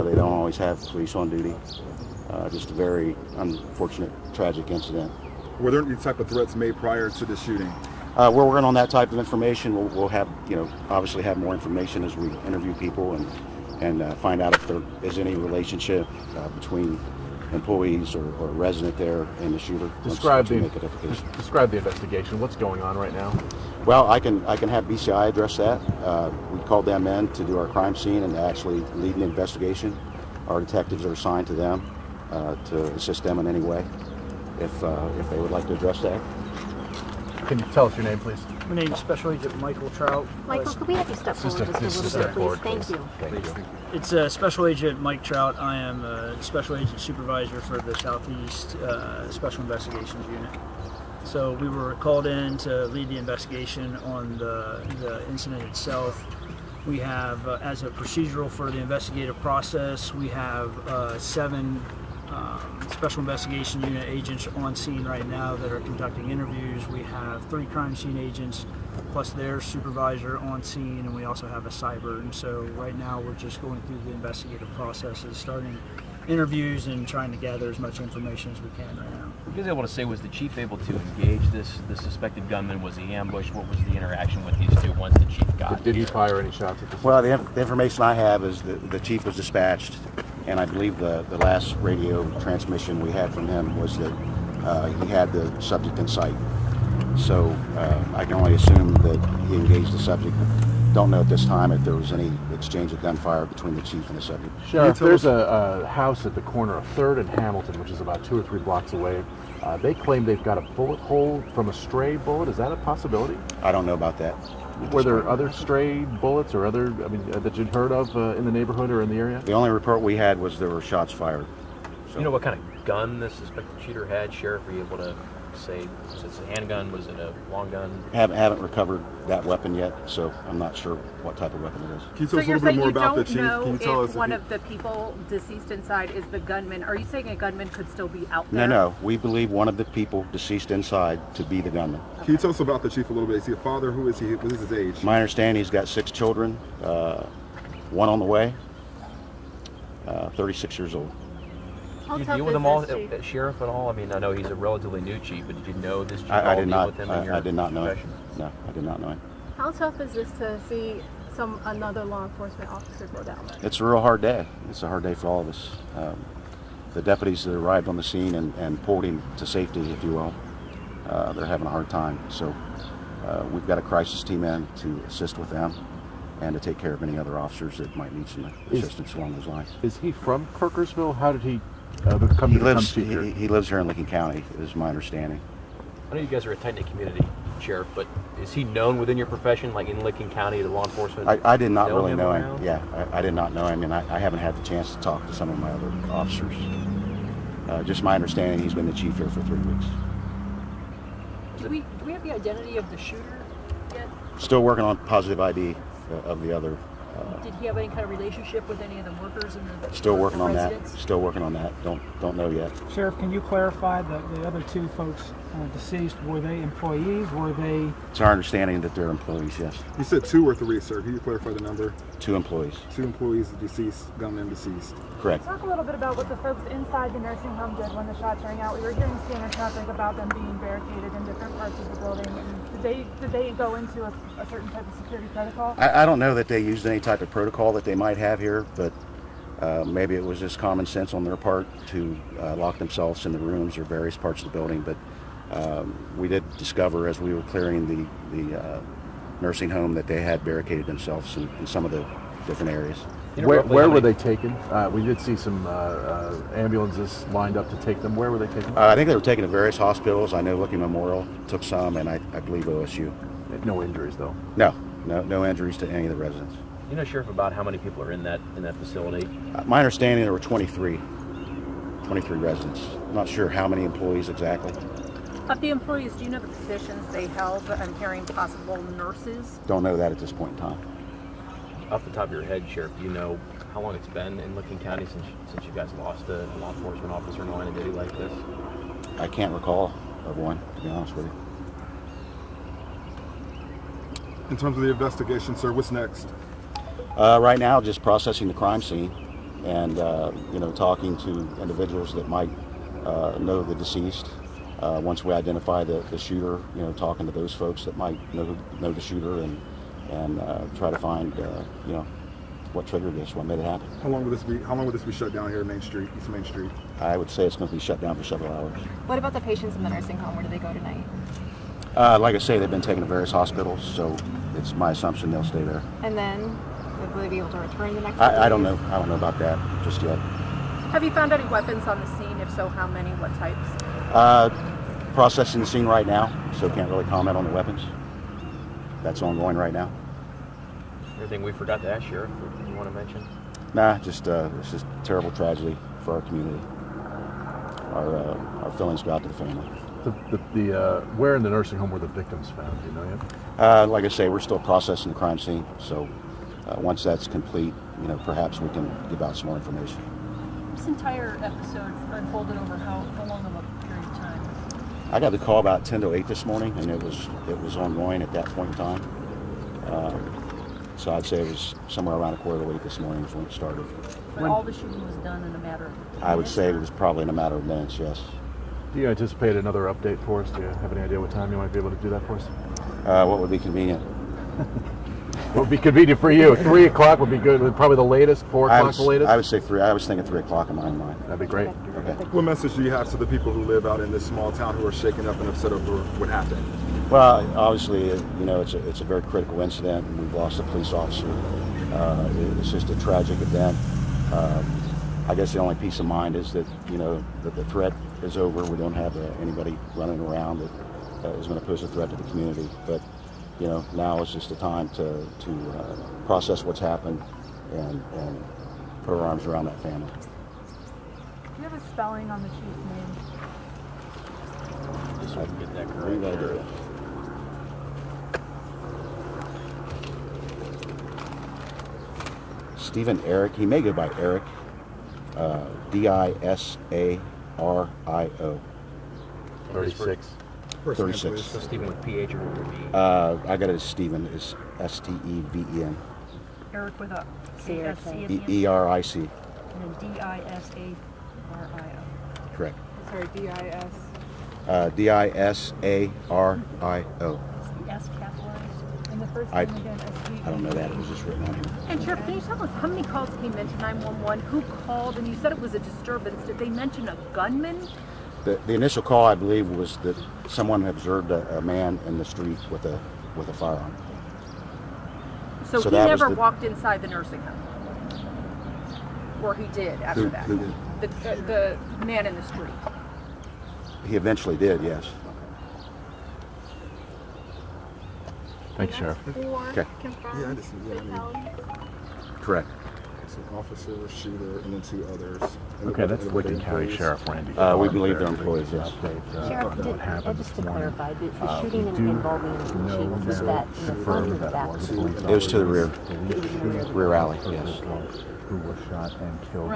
They don't always have police on duty. Just a very unfortunate, tragic incident. Were there any type of threats made prior to the shooting? We're working on that type of information. We'll have, obviously have more information as we interview people and find out if there is any relationship between employees or resident there and the shooter. Describe the investigation. What's going on right now? Well, I can have BCI address that. We called them in to do our crime scene and actually lead an investigation. Our detectives are assigned to them to assist them in any way if they would like to address that. Can you tell us your name, please? My name is Special Agent Michael Trout. Michael, could we have you step forward just a little bit, please? Thank you. Thank you. It's Special Agent Mike Trout. I am a Special Agent Supervisor for the Southeast Special Investigations Unit. So we were called in to lead the investigation on the incident itself. We have, as a procedural for the investigative process, we have 7 Special Investigation Unit agents on scene right now that are conducting interviews. We have 3 crime scene agents plus their supervisor on scene, and we also have a cyber. And so right now we're just going through the investigative processes, starting interviews and trying to gather as much information as we can right now. What was able to say, was the chief able to engage the suspected gunman? Was he ambushed? What was the interaction with these two once the chief got Did he fire any shots at the Well, the information I have is that the chief was dispatched, and I believe the last radio transmission we had from him was that he had the subject in sight. So I can only assume that he engaged the subject. Don't know at this time if there was any exchange of gunfire between the chief and the subject. Sheriff, there's a house at the corner of 3rd and Hamilton, which is about 2 or 3 blocks away. They claim they've got a bullet hole from a stray bullet. Is that a possibility? I don't know about that. Were there other stray bullets or other, that you'd heard of in the neighborhood or in the area? The only report we had was there were shots fired. So. You know what kind of gun the suspected shooter had, Sheriff? Were you able to say, was it a handgun, was it a long gun? Haven't recovered that weapon yet, so I'm not sure what type of weapon it is. Can you tell us a little bit more about the chief? Can you tell us if one of the people deceased inside is the gunman? Are you saying a gunman could still be out there? No. We believe one of the people deceased inside to be the gunman. Can you tell us about the chief a little bit? Is he a father? Who is he? What is his age? My understanding, he's got 6 children, 1 on the way, 36 years old. Did you deal with him all, Sheriff, at all? I mean, I know he's a relatively new chief, but did you know this chief? I did not. With him in your I did not know him. profession? No, I did not know him. How tough is this to see another law enforcement officer go down there? It's a real hard day. It's a hard day for all of us. The deputies that arrived on the scene and pulled him to safety, if you will, they're having a hard time. So we've got a crisis team in to assist with them and to take care of any other officers that might need some assistance along those lines. Is he from Kirkersville? How did he become chief here? He lives here in Lincoln County, is my understanding. I know you guys are a tight-knit community, Sheriff, but is he known within your profession, like in Lincoln County, the law enforcement? I did not really know him. Yeah, I did not know him, and I haven't had the chance to talk to some of my other officers. Just my understanding, he's been the chief here for 3 weeks. Do we have the identity of the shooter yet? Still working on positive ID of the other. Did he have any kind of relationship with any of the workers in the Still working on residence? that. Still working on that. Don't know yet. Sheriff, can you clarify the other 2 folks deceased? Were they employees? Were they? It's our understanding that they're employees. Yes. You said 2 or 3, sir. Can you clarify the number? 2 employees. 2 employees deceased, gunman deceased. Correct. Talk a little bit about what the folks inside the nursing home did when the shots rang out. We were hearing standard traffic about them being barricaded in different parts of the building. And did they go into a certain type of security protocol? I don't know that they used any type of protocol that they might have here, but maybe it was just common sense on their part to lock themselves in the rooms or various parts of the building. But we did discover as we were clearing the nursing home that they had barricaded themselves in some of the different areas. Where were they taken? We did see some ambulances lined up to take them. Where were they taken? I think they were taken to various hospitals. I know Licking Memorial took some, and I believe OSU. No injuries, though? No injuries to any of the residents. You know, Sheriff, about how many people are in that facility? My understanding, there were 23 residents. I'm not sure how many employees exactly. Of the employees, do you know the positions they held? I'm hearing possible nurses. Don't know that at this point in time. Off the top of your head, Sheriff, do you know how long it's been in Lincoln County since you guys lost a law enforcement officer in a line of duty like this? I can't recall of one, to be honest with you. In terms of the investigation, sir, what's next? Right now, just processing the crime scene and you know, talking to individuals that might know the deceased. Once we identify the shooter, you know, talking to those folks that might know the shooter, and try to find you know, what triggered this, what made it happen. How long will this be shut down here at Main Street, East Main Street? I would say it's going to be shut down for several hours. What about the patients in the nursing home? Where do they go tonight? Like I say, they've been taken to various hospitals, so it's my assumption they'll stay there. And then will they be able to return the next? I don't know. I don't know about that just yet. Have you found any weapons on the scene? If so, how many? What types? Processing the scene right now, so can't really comment on the weapons. That's ongoing right now. Anything we forgot to ask, Sheriff, that you want to mention? Nah, just it's just a terrible tragedy for our community. Our feelings go out to the family. Where in the nursing home were the victims found? Do you know yet? Like I say, we're still processing the crime scene, so once that's complete, you know, perhaps we can give out some more information. This entire episode unfolded over how long of a period of time? I got the call about 10 to 8 this morning, and it was ongoing at that point in time. So I'd say it was somewhere around a quarter of a week this morning is when it started. But all the shooting was done in a matter of minutes? I would say it was probably in a matter of minutes, yes. Do you anticipate another update for us? Do you have any idea what time you might be able to do that for us? What would be convenient? What would be convenient for you? 3 o'clock would be good. Probably the latest. 4 o'clock the latest. I would say 3. I was thinking 3 o'clock in my mind. That'd be great. Okay. What message do you have to the people who live out in this small town who are shaken up and upset over what happened? Well, obviously, you know, it's a very critical incident, and we've lost a police officer. It's just a tragic event. I guess the only peace of mind is that, you know, that the threat is over. We don't have anybody running around that is going to pose a threat to the community. But, you know, now is just the time to process what's happened and put our arms around that family. Do you have a spelling on the chief's name? Just so we can get that We correct. gotta do it. Stephen Eric. He may go by Eric. D-I-S-A-R-I-O. 36. 36. So Stephen with PH or with B? I got it as Stephen. It's S-T-E-V-E-N. Eric with a C-S-C at the end? E-R-I-C. And then D-I-S-A-R-I-O. Correct. Sorry, D-I-S. D-I-S-A-R-I-O. Is the S capitalized? And the first I name again, S-T-E. don't know that. It was just written on here. And Sheriff, can you tell us how many calls came into 911? Who called? And you said it was a disturbance. Did they mention a gunman? The initial call, I believe, was that someone observed a man in the street with a firearm. So he that was never the- walked inside the nursing home? Or he did after that? Who did? The man in the street. He eventually did, yes. Thank you, Sheriff. Okay. Yeah, I just, yeah, I mean, Correct. it's an officer, shooter, and then 2 others. Okay, that's Licking County Sheriff Randy. We believe they're employees, yes. Sheriff, just to clarify, the shooting involving the chief, was that in the front or the back? It was to the rear. It was in the rear. Rear alley, yes. Who was shot and killed.